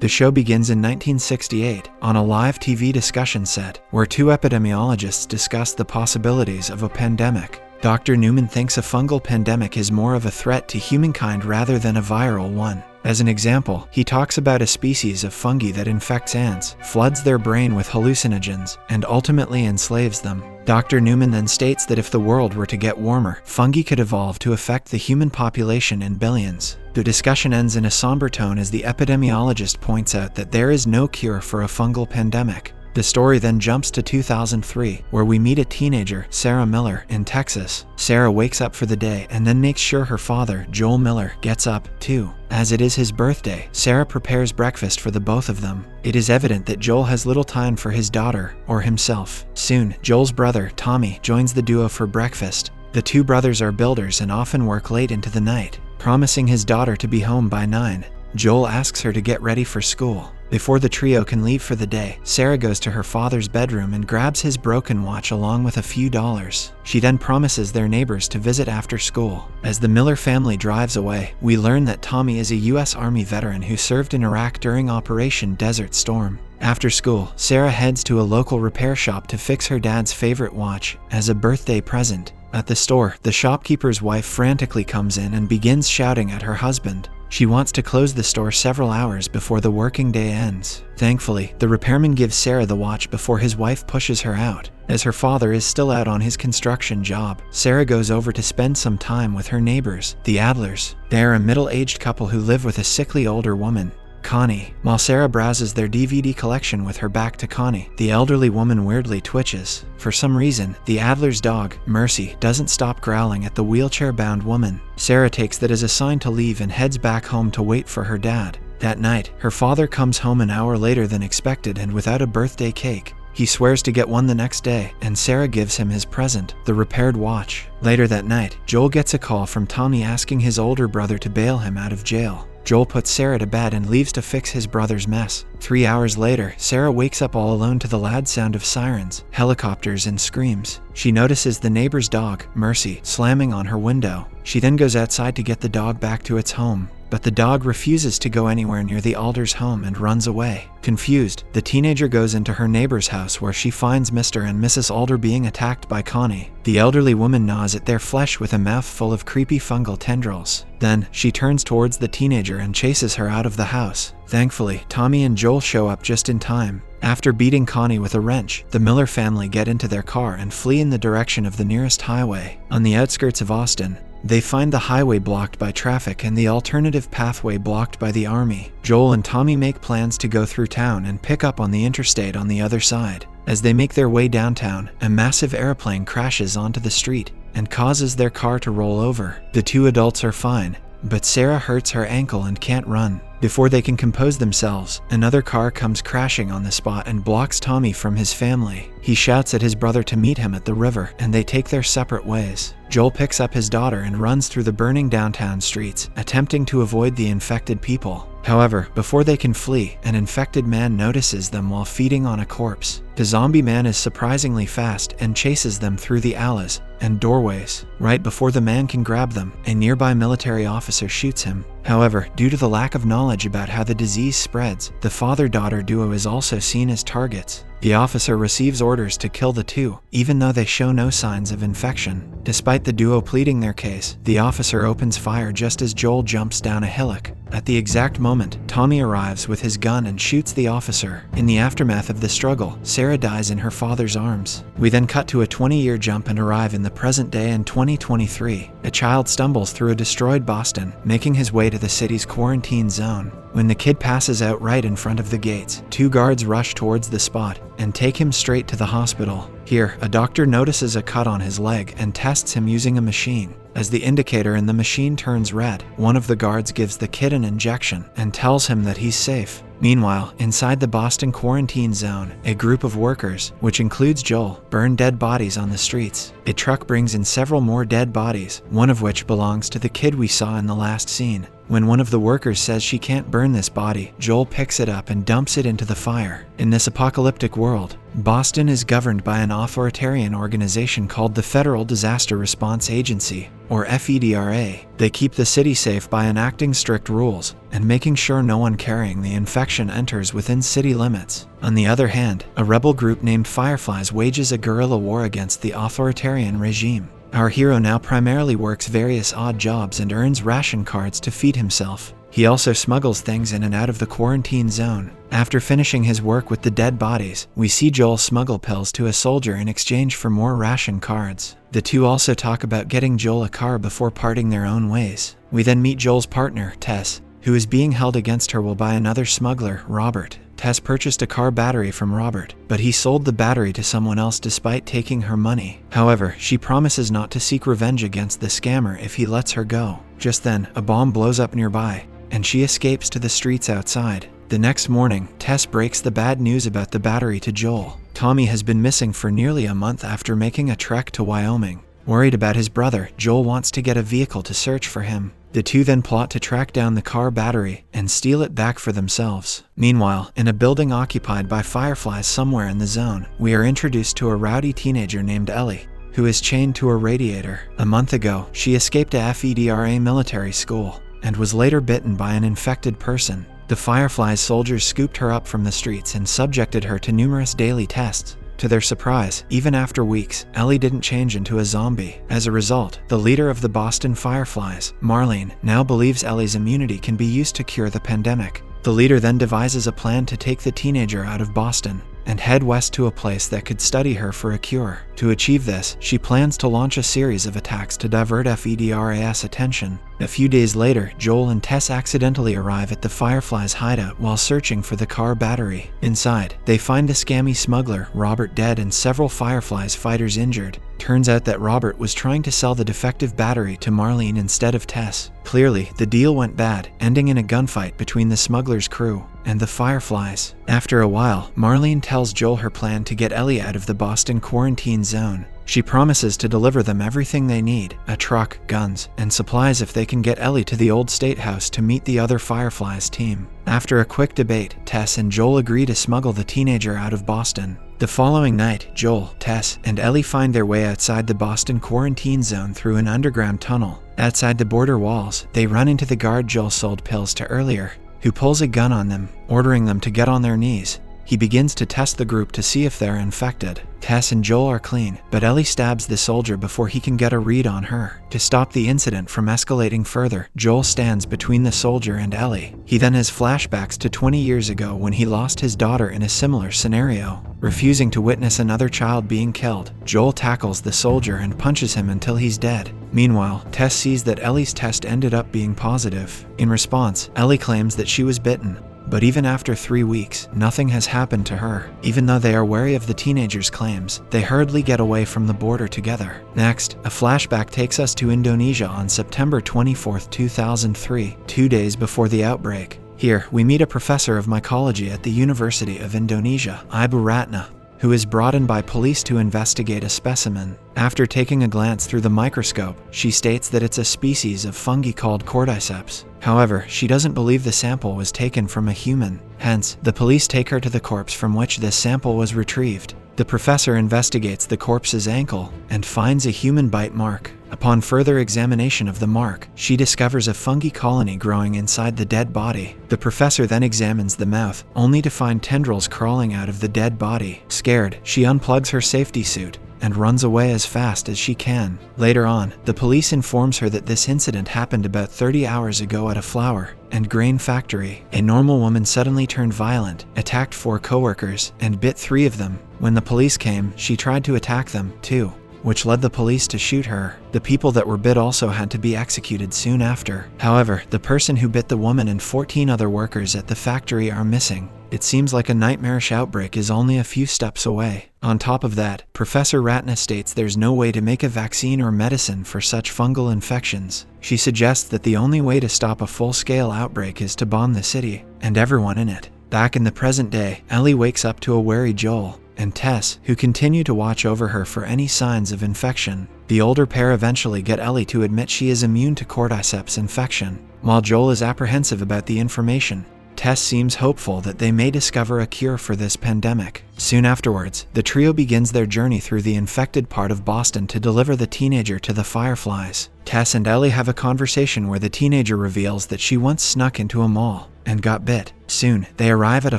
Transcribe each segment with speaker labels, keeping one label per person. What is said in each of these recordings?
Speaker 1: The show begins in 1968 on a live TV discussion set where two epidemiologists discuss the possibilities of a pandemic. Dr. Newman thinks a fungal pandemic is more of a threat to humankind rather than a viral one. As an example, he talks about a species of fungi that infects ants, floods their brain with hallucinogens, and ultimately enslaves them. Dr. Newman then states that if the world were to get warmer, fungi could evolve to affect the human population in billions. The discussion ends in a somber tone as the epidemiologist points out that there is no cure for a fungal pandemic. The story then jumps to 2003, where we meet a teenager, Sarah Miller, in Texas. Sarah wakes up for the day and then makes sure her father, Joel Miller, gets up, too. As it is his birthday, Sarah prepares breakfast for the both of them. It is evident that Joel has little time for his daughter, or himself. Soon, Joel's brother, Tommy, joins the duo for breakfast. The two brothers are builders and often work late into the night, promising his daughter to be home by 9. Joel asks her to get ready for school. Before the trio can leave for the day, Sarah goes to her father's bedroom and grabs his broken watch along with a few dollars. She then promises their neighbors to visit after school. As the Miller family drives away, we learn that Tommy is a U.S. Army veteran who served in Iraq during Operation Desert Storm. After school, Sarah heads to a local repair shop to fix her dad's favorite watch as a birthday present. At the store, the shopkeeper's wife frantically comes in and begins shouting at her husband. She wants to close the store several hours before the working day ends. Thankfully, the repairman gives Sarah the watch before his wife pushes her out. As her father is still out on his construction job, Sarah goes over to spend some time with her neighbors, the Adlers. They are a middle-aged couple who live with a sickly older woman, Connie. While Sarah browses their DVD collection with her back to Connie, the elderly woman weirdly twitches. For some reason, the Adler's dog, Mercy, doesn't stop growling at the wheelchair-bound woman. Sarah takes that as a sign to leave and heads back home to wait for her dad. That night, her father comes home an hour later than expected and without a birthday cake. He swears to get one the next day, and Sarah gives him his present, the repaired watch. Later that night, Joel gets a call from Tommy asking his older brother to bail him out of jail. Joel puts Sarah to bed and leaves to fix his brother's mess. 3 hours later, Sarah wakes up all alone to the loud sound of sirens, helicopters, and screams. She notices the neighbor's dog, Mercy, slamming on her window. She then goes outside to get the dog back to its home, but the dog refuses to go anywhere near the Alder's home and runs away. Confused, the teenager goes into her neighbor's house where she finds Mr. and Mrs. Alder being attacked by Connie. The elderly woman gnaws at their flesh with a mouth full of creepy fungal tendrils. Then, she turns towards the teenager and chases her out of the house. Thankfully, Tommy and Joel show up just in time. After beating Connie with a wrench, the Miller family get into their car and flee in the direction of the nearest highway. On the outskirts of Austin, they find the highway blocked by traffic and the alternative pathway blocked by the army. Joel and Tommy make plans to go through town and pick up on the interstate on the other side. As they make their way downtown, a massive airplane crashes onto the street and causes their car to roll over. The two adults are fine, but Sarah hurts her ankle and can't run. Before they can compose themselves, another car comes crashing on the spot and blocks Tommy from his family. He shouts at his brother to meet him at the river, and they take their separate ways. Joel picks up his daughter and runs through the burning downtown streets, attempting to avoid the infected people. However, before they can flee, an infected man notices them while feeding on a corpse. The zombie man is surprisingly fast and chases them through the alleys and doorways. Right before the man can grab them, a nearby military officer shoots him. However, due to the lack of knowledge about how the disease spreads, the father-daughter duo is also seen as targets. The officer receives orders to kill the two, even though they show no signs of infection. Despite the duo pleading their case, the officer opens fire just as Joel jumps down a hillock. At the exact moment, Tommy arrives with his gun and shoots the officer. In the aftermath of the struggle, Sarah dies in her father's arms. We then cut to a 20-year jump and arrive in the present day in 2023. A child stumbles through a destroyed Boston, making his way to the city's quarantine zone. When the kid passes out right in front of the gates, 2 guards rush towards the spot and take him straight to the hospital. Here, a doctor notices a cut on his leg and tests him using a machine. As the indicator in the machine turns red, one of the guards gives the kid an injection and tells him that he's safe. Meanwhile, inside the Boston quarantine zone, a group of workers, which includes Joel, burn dead bodies on the streets. A truck brings in several more dead bodies, one of which belongs to the kid we saw in the last scene. When one of the workers says she can't burn this body, Joel picks it up and dumps it into the fire. In this apocalyptic world, Boston is governed by an authoritarian organization called the Federal Disaster Response Agency, or FEDRA. They keep the city safe by enacting strict rules and making sure no one carrying the infection enters within city limits. On the other hand, a rebel group named Fireflies wages a guerrilla war against the authoritarian regime. Our hero now primarily works various odd jobs and earns ration cards to feed himself. He also smuggles things in and out of the quarantine zone. After finishing his work with the dead bodies, we see Joel smuggle pills to a soldier in exchange for more ration cards. The two also talk about getting Joel a car before parting their own ways. We then meet Joel's partner, Tess, who is being held against her will by another smuggler, Robert. Tess purchased a car battery from Robert, but he sold the battery to someone else despite taking her money. However, she promises not to seek revenge against the scammer if he lets her go. Just then, a bomb blows up nearby, and she escapes to the streets outside. The next morning, Tess breaks the bad news about the battery to Joel. Tommy has been missing for nearly a month after making a trek to Wyoming. Worried about his brother, Joel wants to get a vehicle to search for him. The two then plot to track down the car battery and steal it back for themselves. Meanwhile, in a building occupied by Fireflies somewhere in the zone, we are introduced to a rowdy teenager named Ellie, who is chained to a radiator. A month ago, she escaped a FEDRA military school and was later bitten by an infected person. The Fireflies soldiers scooped her up from the streets and subjected her to numerous daily tests. To their surprise, even after weeks, Ellie didn't change into a zombie. As a result, the leader of the Boston Fireflies, Marlene, now believes Ellie's immunity can be used to cure the pandemic. The leader then devises a plan to take the teenager out of Boston and head west to a place that could study her for a cure. To achieve this, she plans to launch a series of attacks to divert FEDRA's attention. A few days later, Joel and Tess accidentally arrive at the Fireflies' hideout while searching for the car battery. Inside, they find the scammy smuggler, Robert, dead and several Fireflies fighters injured. Turns out that Robert was trying to sell the defective battery to Marlene instead of Tess. Clearly, the deal went bad, ending in a gunfight between the smuggler's crew and the Fireflies. After a while, Marlene tells Joel her plan to get Ellie out of the Boston quarantine zone. She promises to deliver them everything they need, a truck, guns, and supplies if they can get Ellie to the old state house to meet the other Fireflies team. After a quick debate, Tess and Joel agree to smuggle the teenager out of Boston. The following night, Joel, Tess, and Ellie find their way outside the Boston quarantine zone through an underground tunnel. Outside the border walls, they run into the guard Joel sold pills to earlier, who pulls a gun on them, ordering them to get on their knees. He begins to test the group to see if they're infected. Tess and Joel are clean, but Ellie stabs the soldier before he can get a read on her. To stop the incident from escalating further, Joel stands between the soldier and Ellie. He then has flashbacks to 20 years ago when he lost his daughter in a similar scenario. Refusing to witness another child being killed, Joel tackles the soldier and punches him until he's dead. Meanwhile, Tess sees that Ellie's test ended up being positive. In response, Ellie claims that she was bitten. But even after 3 weeks, nothing has happened to her. Even though they are wary of the teenager's claims, they hurriedly get away from the border together. Next, a flashback takes us to Indonesia on September 24, 2003, 2 days before the outbreak. Here, we meet a professor of mycology at the University of Indonesia, Ibu Ratna, who is brought in by police to investigate a specimen. After taking a glance through the microscope, she states that it's a species of fungi called cordyceps. However, she doesn't believe the sample was taken from a human. Hence, the police take her to the corpse from which this sample was retrieved. The professor investigates the corpse's ankle and finds a human bite mark. Upon further examination of the mark, she discovers a fungi colony growing inside the dead body. The professor then examines the mouth, only to find tendrils crawling out of the dead body. Scared, she unplugs her safety suit and runs away as fast as she can. Later on, the police informs her that this incident happened about 30 hours ago at a flour and grain factory. A normal woman suddenly turned violent, attacked 4 coworkers, and bit 3 of them. When the police came, she tried to attack them, too, which led the police to shoot her. The people that were bit also had to be executed soon after. However, the person who bit the woman and 14 other workers at the factory are missing. It seems like a nightmarish outbreak is only a few steps away. On top of that, Professor Ratna states there's no way to make a vaccine or medicine for such fungal infections. She suggests that the only way to stop a full-scale outbreak is to bomb the city and everyone in it. Back in the present day, Ellie wakes up to a wary Joel, and Tess, who continue to watch over her for any signs of infection. The older pair eventually get Ellie to admit she is immune to cordyceps infection. While Joel is apprehensive about the information, Tess seems hopeful that they may discover a cure for this pandemic. Soon afterwards, the trio begins their journey through the infected part of Boston to deliver the teenager to the Fireflies. Tess and Ellie have a conversation where the teenager reveals that she once snuck into a mall and got bit. Soon, they arrive at a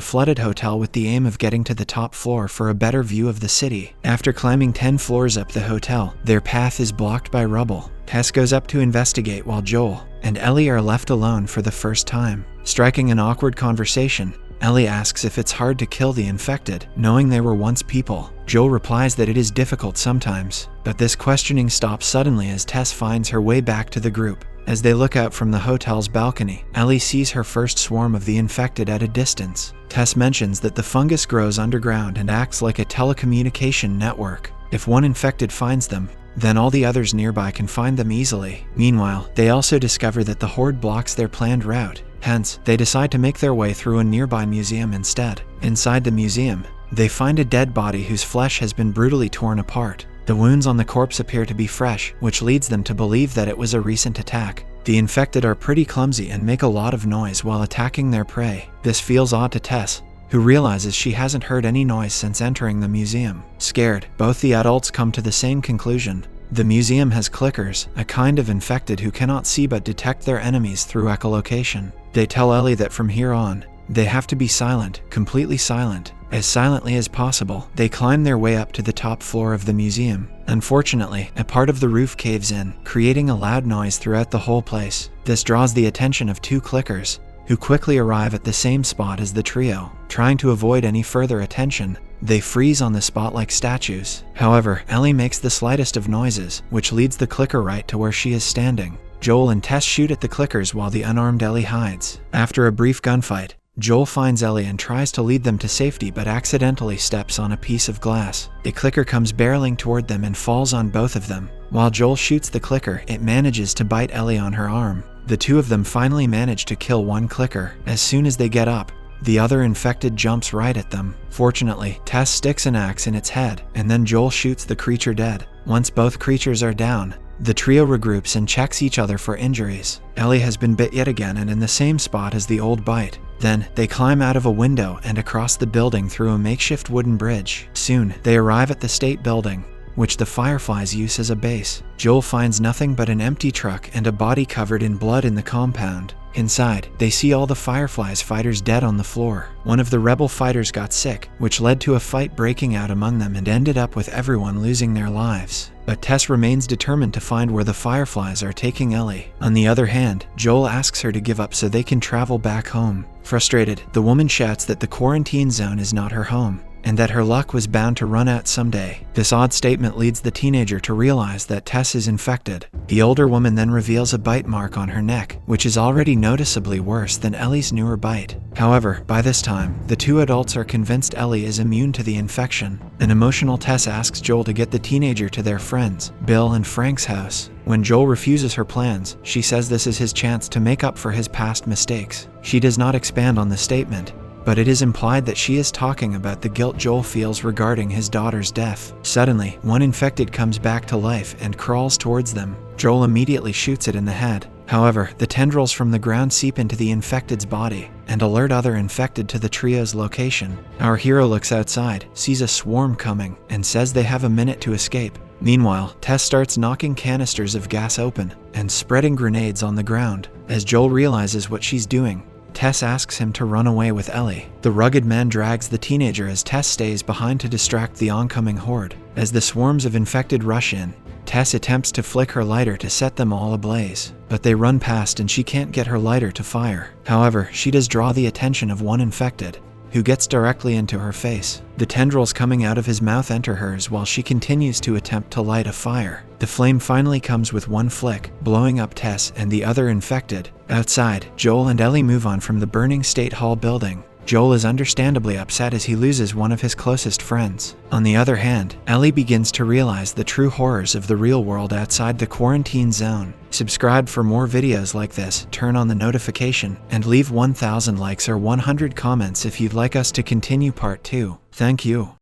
Speaker 1: flooded hotel with the aim of getting to the top floor for a better view of the city. After climbing 10 floors up the hotel, their path is blocked by rubble. Tess goes up to investigate while Joel and Ellie are left alone for the first time. Striking an awkward conversation, Ellie asks if it's hard to kill the infected, knowing they were once people. Joel replies that it is difficult sometimes, but this questioning stops suddenly as Tess finds her way back to the group. As they look out from the hotel's balcony, Ellie sees her first swarm of the infected at a distance. Tess mentions that the fungus grows underground and acts like a telecommunication network. If one infected finds them, then all the others nearby can find them easily. Meanwhile, they also discover that the horde blocks their planned route. Hence, they decide to make their way through a nearby museum instead. Inside the museum, they find a dead body whose flesh has been brutally torn apart. The wounds on the corpse appear to be fresh, which leads them to believe that it was a recent attack. The infected are pretty clumsy and make a lot of noise while attacking their prey. This feels odd to Tess, who realizes she hasn't heard any noise since entering the museum. Scared, both the adults come to the same conclusion. The museum has clickers, a kind of infected who cannot see but detect their enemies through echolocation. They tell Ellie that from here on, they have to be silent, completely silent. As silently as possible, they climb their way up to the top floor of the museum. Unfortunately, a part of the roof caves in, creating a loud noise throughout the whole place. This draws the attention of two clickers, who quickly arrive at the same spot as the trio. Trying to avoid any further attention, they freeze on the spot like statues. However, Ellie makes the slightest of noises, which leads the clicker right to where she is standing. Joel and Tess shoot at the clickers while the unarmed Ellie hides. After a brief gunfight, Joel finds Ellie and tries to lead them to safety but accidentally steps on a piece of glass. A clicker comes barreling toward them and falls on both of them. While Joel shoots the clicker, it manages to bite Ellie on her arm. The two of them finally manage to kill one clicker. As soon as they get up, the other infected jumps right at them. Fortunately, Tess sticks an axe in its head, and then Joel shoots the creature dead. Once both creatures are down, the trio regroups and checks each other for injuries. Ellie has been bit yet again and in the same spot as the old bite. Then, they climb out of a window and across the building through a makeshift wooden bridge. Soon, they arrive at the state building, which the Fireflies use as a base. Joel finds nothing but an empty truck and a body covered in blood in the compound. Inside, they see all the Fireflies fighters dead on the floor. One of the rebel fighters got sick, which led to a fight breaking out among them and ended up with everyone losing their lives. But Tess remains determined to find where the Fireflies are taking Ellie. On the other hand, Joel asks her to give up so they can travel back home. Frustrated, the woman shouts that the quarantine zone is not her home, and that her luck was bound to run out someday. This odd statement leads the teenager to realize that Tess is infected. The older woman then reveals a bite mark on her neck, which is already noticeably worse than Ellie's newer bite. However, by this time, the two adults are convinced Ellie is immune to the infection. An emotional Tess asks Joel to get the teenager to their friends, Bill and Frank's house. When Joel refuses her plans, she says this is his chance to make up for his past mistakes. She does not expand on the statement, but it is implied that she is talking about the guilt Joel feels regarding his daughter's death. Suddenly, one infected comes back to life and crawls towards them. Joel immediately shoots it in the head. However, the tendrils from the ground seep into the infected's body and alert other infected to the trio's location. Our hero looks outside, sees a swarm coming, and says they have a minute to escape. Meanwhile, Tess starts knocking canisters of gas open and spreading grenades on the ground. As Joel realizes what she's doing, Tess asks him to run away with Ellie. The rugged man drags the teenager as Tess stays behind to distract the oncoming horde. As the swarms of infected rush in, Tess attempts to flick her lighter to set them all ablaze, but they run past and she can't get her lighter to fire. However, she does draw the attention of one infected, who gets directly into her face. The tendrils coming out of his mouth enter hers while she continues to attempt to light a fire. The flame finally comes with one flick, blowing up Tess and the other infected. Outside, Joel and Ellie move on from the burning State Hall building. Joel is understandably upset as he loses one of his closest friends. On the other hand, Ellie begins to realize the true horrors of the real world outside the quarantine zone. Subscribe for more videos like this, turn on the notification, and leave 1,000 likes or 100 comments if you'd like us to continue part 2. Thank you.